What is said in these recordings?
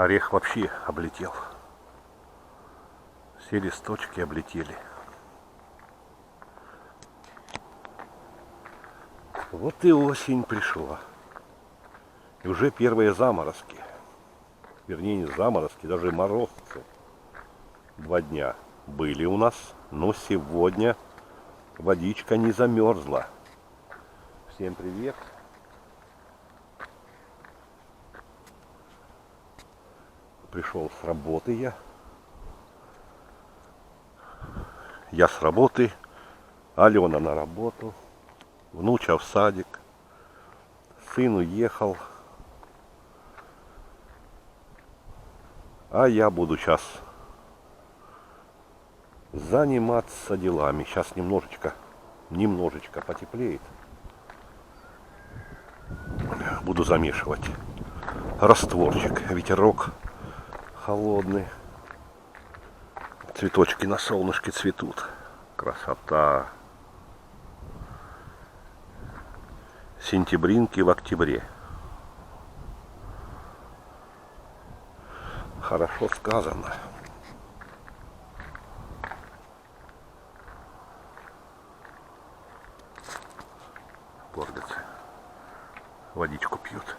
Орех вообще облетел. Все листочки облетели. Вот и осень пришла. И уже первые заморозки. Вернее, не заморозки, даже морозцы. 2 дня были у нас, но сегодня водичка не замерзла. Всем привет. Пришел с работы я. Я с работы, Алена на работу, внуча в садик, сын уехал. А я буду сейчас заниматься делами. Сейчас немножечко потеплеет. Буду замешивать растворчик. Ветерок холодный. Цветочки на солнышке цветут. Красота. Сентябринки в октябре. Хорошо сказано. Гордятся. Водичку пьют.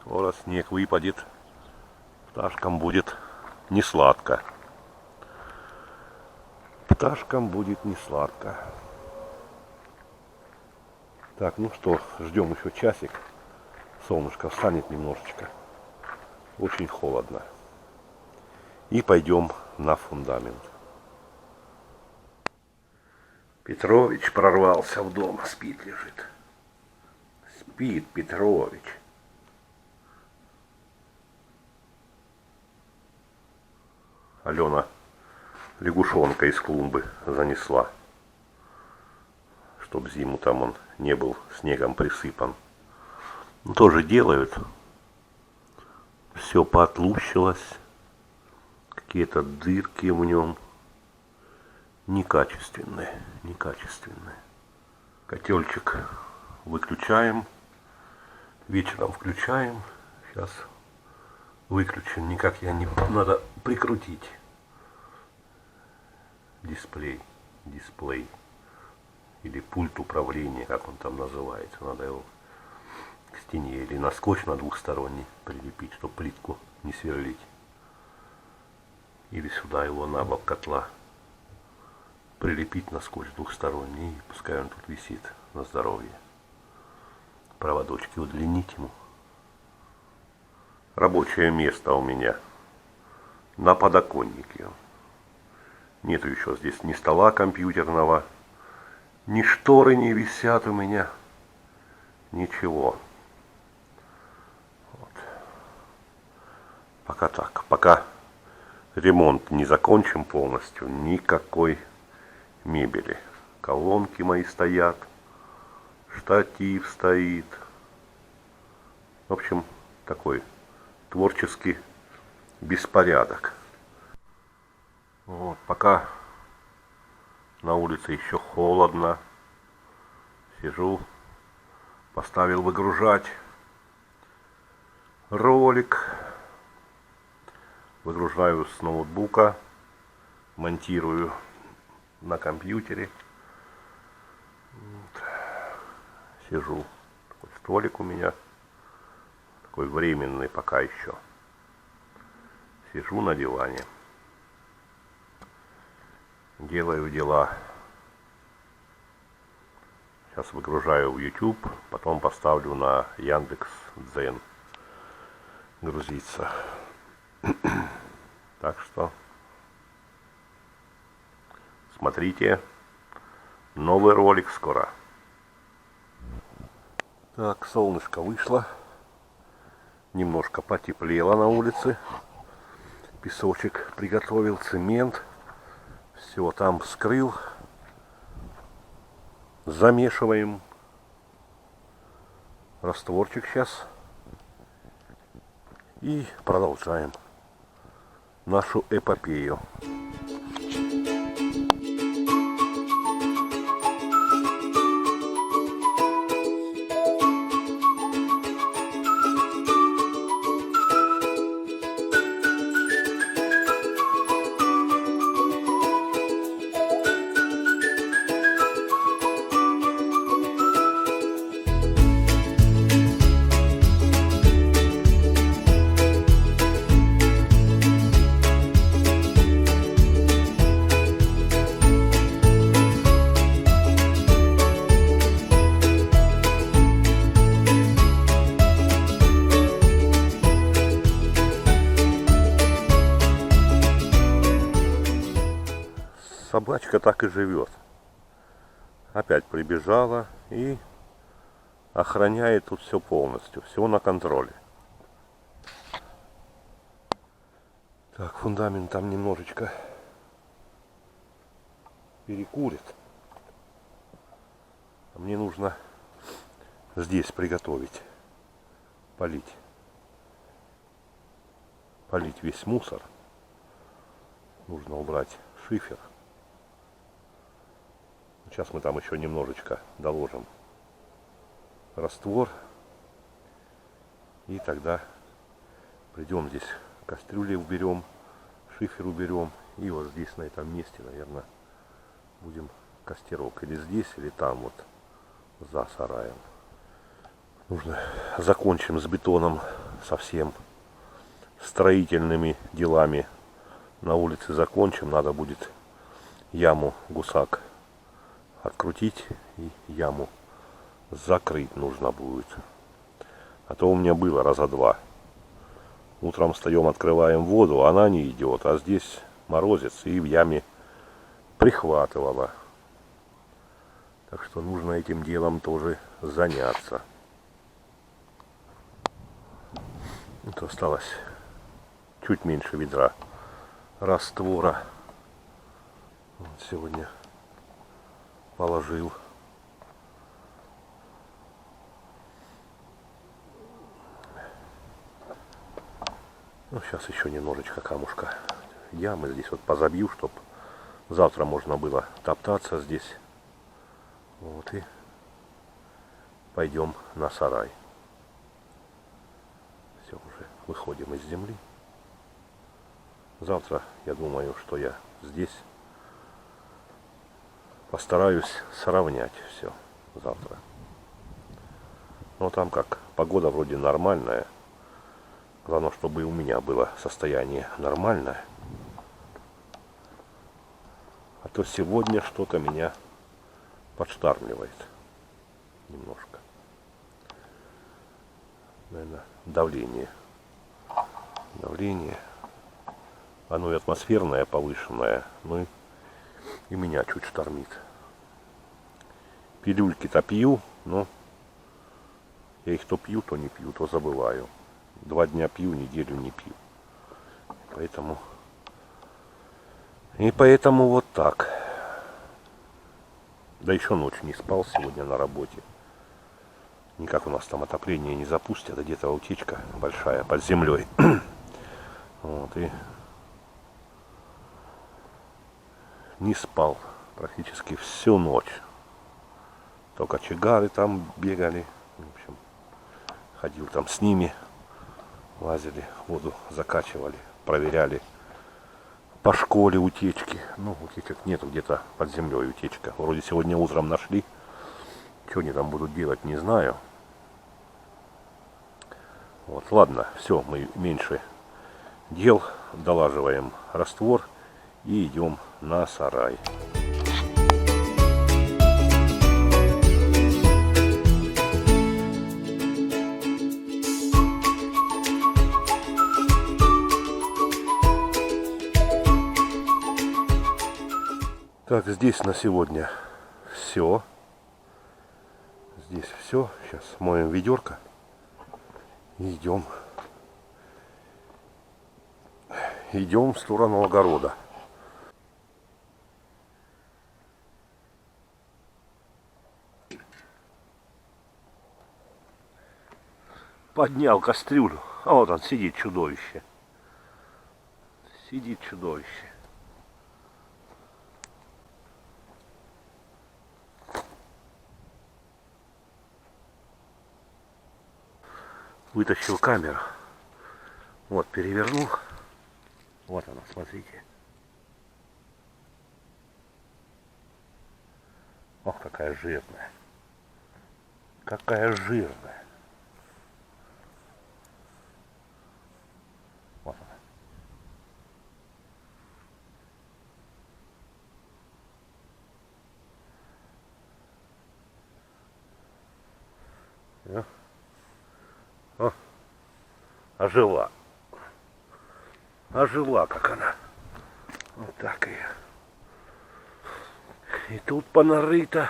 Скоро снег выпадет. Пташкам будет не сладко. Пташкам будет не сладко. Так, ну что, ждем еще часик. Солнышко встанет немножечко. Очень холодно. И пойдем на фундамент. Петрович прорвался в дом. Спит лежит. Спит Петрович. Алена лягушонка из клумбы занесла, чтоб зиму там он не был снегом присыпан. Ну, тоже делают. Все поотлущилось. Какие-то дырки в нем. Некачественные. Котельчик выключаем. Вечером включаем. Сейчас выключен. Никак я не... Надо прикрутить. Дисплей. Или пульт управления, как он там называется. Надо его к стене или на скотч на двухсторонний прилепить, чтобы плитку не сверлить. Или сюда его на бок котла прилепить на скотч двухсторонний. И пускай он тут висит на здоровье. Проводочки удлинить ему. Рабочее место у меня на подоконнике. Нету еще здесь ни стола компьютерного, ни шторы не висят у меня. Ничего. Вот. Пока так. Пока ремонт не закончим полностью, никакой мебели. Колонки мои стоят. Штатив стоит. В общем, такой творческий беспорядок. Вот, пока на улице еще холодно. Сижу. Поставил выгружать ролик. Выгружаю с ноутбука. Монтирую на компьютере. Вот. Сижу. Такой столик у меня. Такой временный пока еще. Сижу на диване. Делаю дела. Сейчас выгружаю в YouTube, потом поставлю на Яндекс.Дзен грузиться. Так что смотрите, новый ролик скоро. Так, солнышко вышло. Немножко потеплело на улице. Песочек приготовил, цемент. Все там вскрыл. Замешиваем растворчик сейчас. И продолжаем нашу эпопею. Собачка так и живет. Опять прибежала и охраняет тут все полностью. Все на контроле. Так, фундамент там немножечко перекурит. Мне нужно здесь приготовить. Полить весь мусор. Нужно убрать шифер. Сейчас мы там еще немножечко доложим раствор. И тогда придем здесь, кастрюли уберем, шифер уберем. И вот здесь, на этом месте, наверное, будем костерок. Или здесь, или там вот за сараем. Нужно закончим с бетоном совсем. Строительными делами на улице закончим. Надо будет яму гусак открутить и яму закрыть нужно будет. А то у меня было раза два. Утром встаем, открываем воду, она не идет. А здесь морозец и в яме прихватывала. Так что нужно этим делом тоже заняться. Вот осталось чуть меньше ведра раствора. Вот сегодня положил. Ну, сейчас еще немножечко камушка ямы здесь вот позабью, чтобы завтра можно было топтаться здесь. Вот и пойдем на сарай. Все, уже выходим из земли. Завтра, я думаю, что я здесь постараюсь сравнять все завтра. Но там как, погода вроде нормальная. Главное, чтобы у меня было состояние нормальное. А то сегодня что-то меня подштармливает. Немножко. Наверное, давление. Оно и атмосферное, повышенное. Ну и меня чуть штормит. Пилюльки-то пью, но я их то пью, то не пью, то забываю. 2 дня пью, неделю не пью. Поэтому вот так. Да еще ночь не спал сегодня на работе. Никак у нас там отопление не запустят, а где-то утечка большая под землей. Вот и не спал практически всю ночь. То кочегары там бегали. В общем, ходил там с ними. Лазили, воду закачивали, проверяли. По школе утечки. Ну, утечек нету, где-то под землей утечка. Вроде сегодня утром нашли. Что они там будут делать, не знаю. Вот, ладно, все, мы меньше дел. Долаживаем раствор и идем на сарай. Так, здесь на сегодня все. Здесь все. Сейчас моем ведерко. И идем в сторону огорода. Поднял кастрюлю. А вот он сидит, чудовище. Сидит чудовище. Вытащил камеру. Вот, перевернул. Вот она, смотрите. Ох, какая жирная. Какая жирная. Вот она. О, ожила. Ожила, как она. Вот так и. И тут понарыто.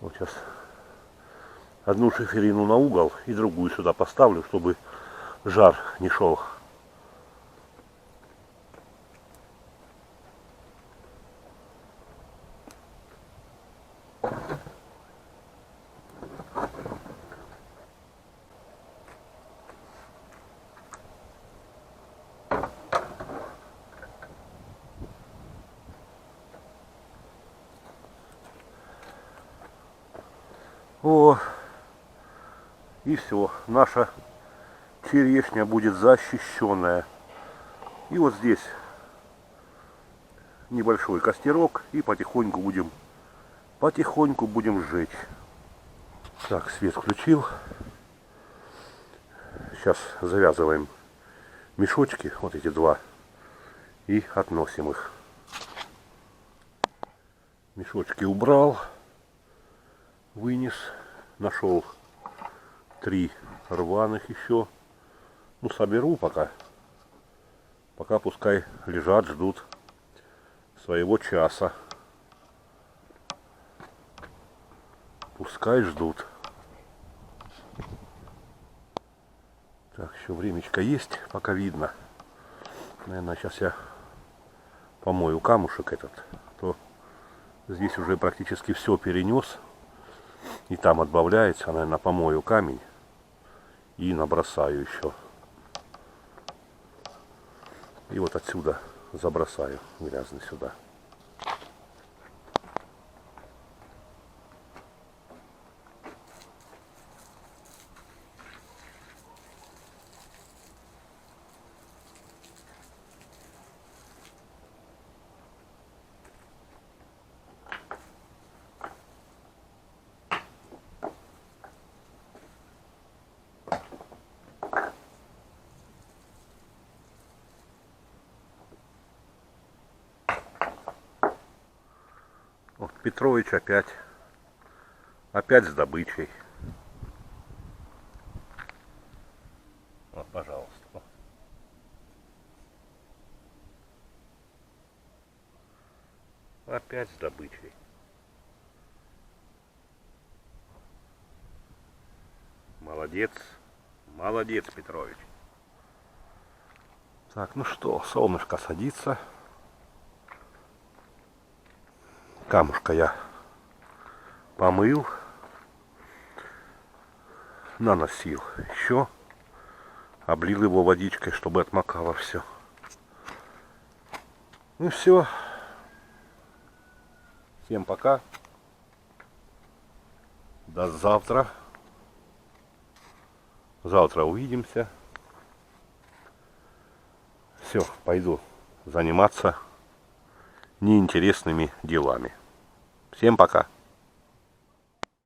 Вот сейчас одну шиферину на угол и другую сюда поставлю, чтобы жар не шел. О, и все, наша черешня будет защищенная. И вот здесь небольшой костерок, и потихоньку будем сжечь. Так, свет включил. Сейчас завязываем мешочки, вот эти два, и относим их. Мешочки убрал, вынес, нашел 3 рваных еще. Ну, соберу пока пускай лежат, ждут своего часа. Пускай ждут. Так, еще времечко есть, пока видно. Наверное, сейчас я помою камушек этот. То здесь уже практически все перенес. И там отбавляется, наверное, помою камень. И набросаю еще. И вот отсюда забросаю грязный сюда. Вот Петрович опять с добычей. Вот, пожалуйста. Опять с добычей. Молодец. Молодец, Петрович. Так, ну что, солнышко садится. Камушка я помыл, наносил еще, облил его водичкой, чтобы отмокало все. Ну все. Всем пока. До завтра. Завтра увидимся. Все, пойду заниматься неинтересными делами. Всем пока.